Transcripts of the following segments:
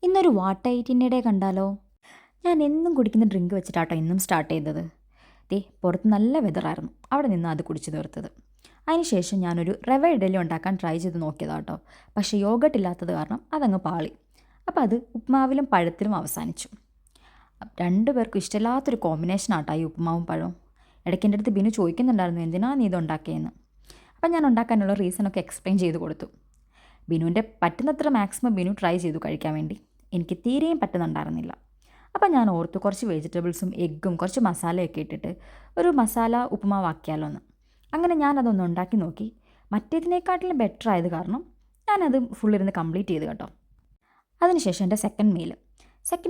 ഇന്നൊരു വാട്ടൈറ്റിൻ്റെ ഡേ കണ്ടാലോ? ഞാൻ എന്നും കുടിക്കുന്ന ഡ്രിങ്ക് വെച്ചിട്ടാട്ടോ ഇന്നും സ്റ്റാർട്ട് ചെയ്തത്. ദേ പുറത്ത് നല്ല വെതറായിരുന്നു, അവിടെ നിന്ന് അത് കുടിച്ചു തീർത്തത്. അതിനുശേഷം ഞാനൊരു റവ ഇഡലി ഉണ്ടാക്കാൻ ട്രൈ ചെയ്ത് നോക്കിയതാട്ടോ. പക്ഷേ യോഗട്ട് ഇല്ലാത്തത് കാരണം അതങ്ങ് പാളി. അപ്പോൾ അത് ഉപ്മാവിലും പഴത്തിലും അവസാനിച്ചു. രണ്ടു പേർക്കും ഇഷ്ടമില്ലാത്തൊരു കോമ്പിനേഷനാട്ടോ ഈ ഉപ്മാവും പഴവും. ഇടയ്ക്ക് എൻ്റെ അടുത്ത് ബിനു ചോദിക്കുന്നുണ്ടായിരുന്നു, എന്തിനാ നീ ഇത് ഉണ്ടാക്കിയെന്ന്. അപ്പം ഞാൻ ഉണ്ടാക്കാനുള്ള റീസണൊക്കെ എക്സ്പ്ലെയിൻ ചെയ്ത് കൊടുത്തു. ബിനുവിൻ്റെ പറ്റുന്നത്ര മാക്സിമം ബിനു ട്രൈ ചെയ്തു കഴിക്കാൻ വേണ്ടി. എനിക്ക് തീരെയും പറ്റുന്നുണ്ടായിരുന്നില്ല. അപ്പം ഞാൻ ഓർത്തു കുറച്ച് വെജിറ്റബിൾസും എഗ്ഗും കുറച്ച് മസാലയൊക്കെ ഇട്ടിട്ട് ഒരു മസാല ഉപ്പുമാവാക്കിയാലോ എന്ന്. അങ്ങനെ ഞാനതൊന്ന് ഉണ്ടാക്കി നോക്കി. മറ്റേതിനേക്കാട്ടിലും ബെറ്റർ ആയത് കാരണം ഞാനത് ഫുള്ളിരുന്ന് കംപ്ലീറ്റ് ചെയ്ത് കേട്ടോ. അതിനുശേഷം എൻ്റെ സെക്കൻഡ്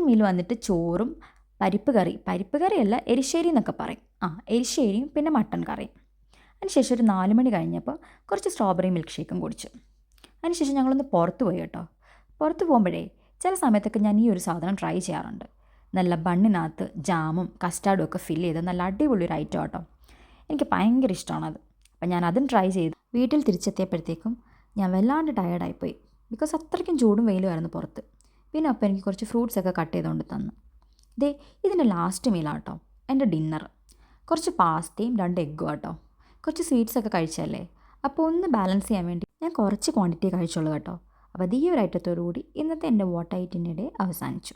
മീൽ വന്നിട്ട് ചോറും പരിപ്പ് കറിയല്ല, എരിശ്ശേരി എന്നൊക്കെ പറയും. എരിശ്ശേരിയും പിന്നെ മട്ടൻ കറിയും. അതിനുശേഷം ഒരു 4 മണി കഴിഞ്ഞപ്പോൾ കുറച്ച് സ്ട്രോബെറി മിൽക്ക് ഷേക്കും കുടിച്ചു. അതിനുശേഷം ഞങ്ങളൊന്ന് പുറത്ത് പോയി കേട്ടോ. പുറത്ത് പോകുമ്പോഴേ ചില സമയത്തൊക്കെ ഞാൻ ഈ ഒരു സാധനം ട്രൈ ചെയ്യാറുണ്ട്. നല്ല ബണ്ണിനകത്ത് ജാമും കസ്റ്റാർഡും ഒക്കെ ഫില്ല് ചെയ്ത് നല്ല അടിപൊളി ഒരു ഐറ്റം കേട്ടോ. എനിക്ക് ഭയങ്കര ഇഷ്ടമാണത്. അപ്പം ഞാൻ അതും ട്രൈ ചെയ്ത് വീട്ടിൽ തിരിച്ചെത്തിയപ്പോഴത്തേക്കും ഞാൻ വല്ലാണ്ട് ടയേർഡായിപ്പോയി. ബിക്കോസ് അത്രയ്ക്കും ചൂടും വെയിലുമായിരുന്നു പുറത്ത്. പിന്നെ അപ്പോൾ എനിക്ക് കുറച്ച് ഫ്രൂട്ട്സൊക്കെ കട്ട് ചെയ്തുകൊണ്ട് തന്നു. ദേ ഇതിൻ്റെ ലാസ്റ്റ് മീലാട്ടോ എൻ്റെ ഡിന്നർ. കുറച്ച് പാസ്തയും 2 എഗ്ഗും കേട്ടോ. കുറച്ച് സ്വീറ്റ്സൊക്കെ കഴിച്ചല്ലേ, അപ്പോൾ ഒന്ന് ബാലൻസ് ചെയ്യാൻ വേണ്ടി ഞാൻ കുറച്ച് ക്വാണ്ടിറ്റി കഴിച്ചുള്ളൂ കേട്ടോ. അപ്പോൾ ഈ ഒരു ഐറ്റത്തോടു കൂടി ഇന്നത്തെ എൻ്റെ വാട്ടൈറ്റിൻ്റെ ഡേ അവസാനിച്ചു.